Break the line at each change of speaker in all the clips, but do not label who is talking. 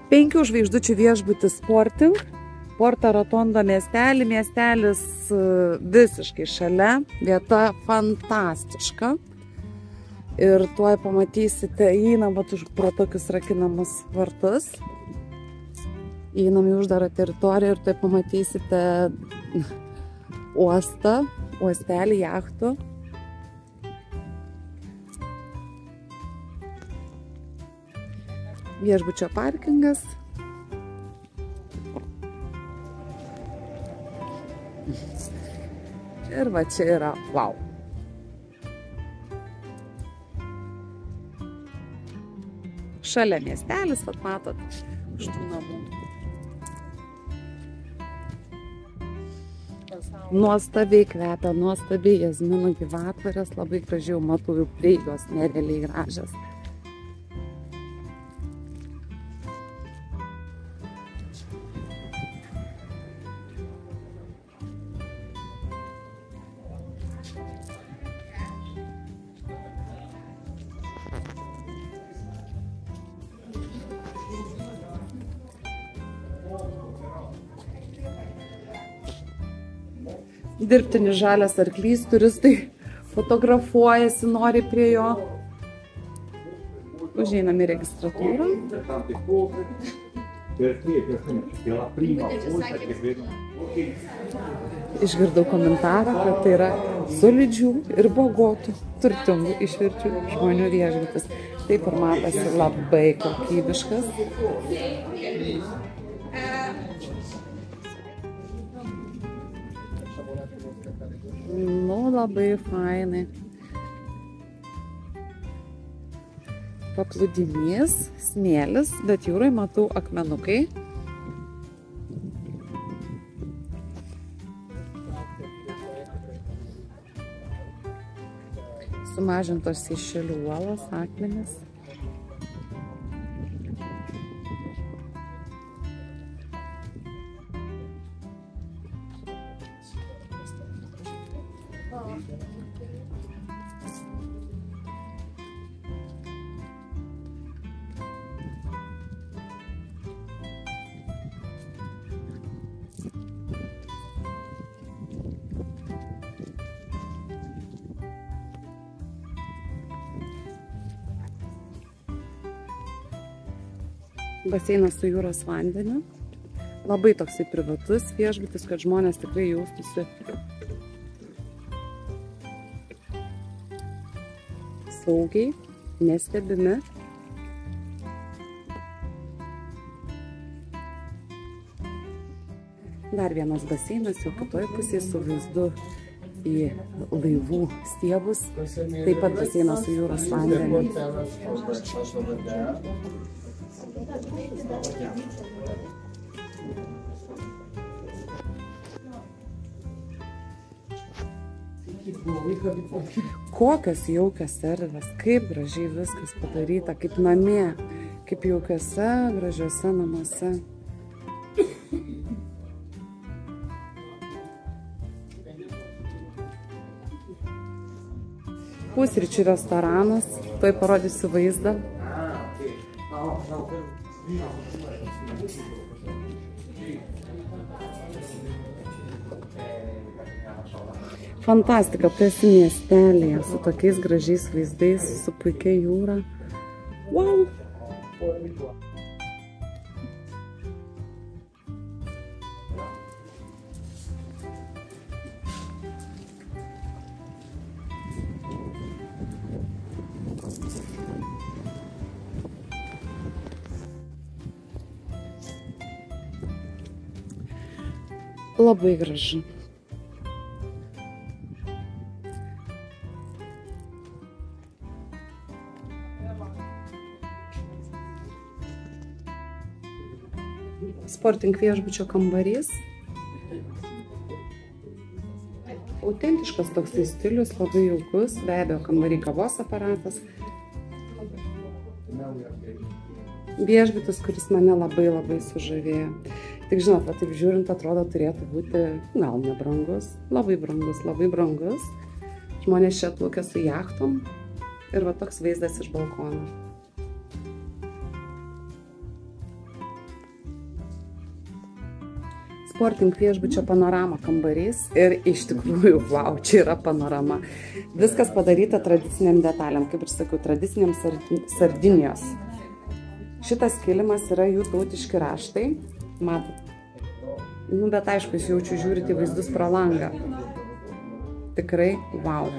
5 žvaigždučių viešbutis Sporting, Porto Rotondo miestelį, miestelis visiškai šalia, vieta fantastiška. Ir tuoj pamatysite, įeinam pro tokius rakinamus vartus, įeinam į uždarą teritoriją ir tuoj pamatysite uostą, uostelį jachtų. Viešbučio parkingas. Ir va čia yra, wow. Šalia miestelis, vat matot, iš tų namų. Nuostabiai kvepia, nuostabiai jazminų gyvatvorės, labai gražiai matau jų prieigos, nerealiai gražios. Dirbtinis žalias arklys, turistai fotografuojasi, nori prie jo. Užeinam į registratūrą. Išgirdau komentarą, kad tai yra solidžių ir bogotų, turtingų išvirčių žmonių viešbutis. Taip ir matosi labai kokybiškas. Nu, labai fainai. Paplūdimys, smėlis, bet jūrai matau akmenukai. Sumažintos iš šilių uolos, akmenis. Baseinas su jūros vandeniu. Labai toksai privatus viešbutis, kad žmonės tikrai jaustųsi saugiai, nestebimi. Dar vienas baseinas jau kitoje pusėje su vaizdu į laivų stiebus. Taip pat baseinas su jūros vandeniu. Kokios jaukios erdvės, kaip gražiai viskas padaryta, kaip namie, kaip jaukiuose, gražiuose namuose. Pusryčių restoranas, tuoj parodysiu vaizdą. Fantastika, tu esi miestelėje su tokiais gražiais vaizdais, su puikia jūra. Wow! Labai gražu. Sporting viešbučio kambarys. Autentiškas toksai stilius, labai jaukus, be abejo kambarį kavos aparatas. Viešbutis, kuris mane labai sužavėjo. Tik žinot, va, taip žiūrint, atrodo, turėtų būti gal nebrangus, labai brangus. Žmonės čia atplaukia su jachtom ir va toks vaizdas iš balkono. Sporting viešbučio panorama kambarys ir iš tikrųjų, wow, čia yra panorama. Viskas padaryta tradiciniam detalėm, kaip ir sakiau, tradiciniam Sardinijos. Šitas kilimas yra jų tautiški raštai, matot. Nu, bet aišku, jūs jaučiu žiūrite į vaizdus pro langą. Tikrai, wow.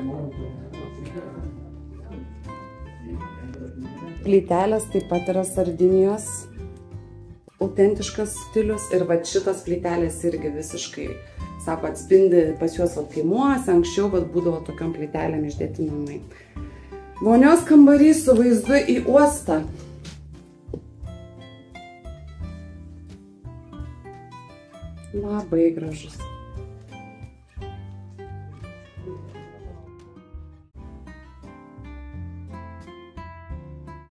Plytelės taip pat yra Sardinijos autentiškas stilius ir va šitos plytelės irgi visiškai, sako, atspindi pas juos kaimuose, anksčiau būdavo tokiom plytelėm išdėti namai. Vonios kambarys su vaizdu į uostą. Labai gražus.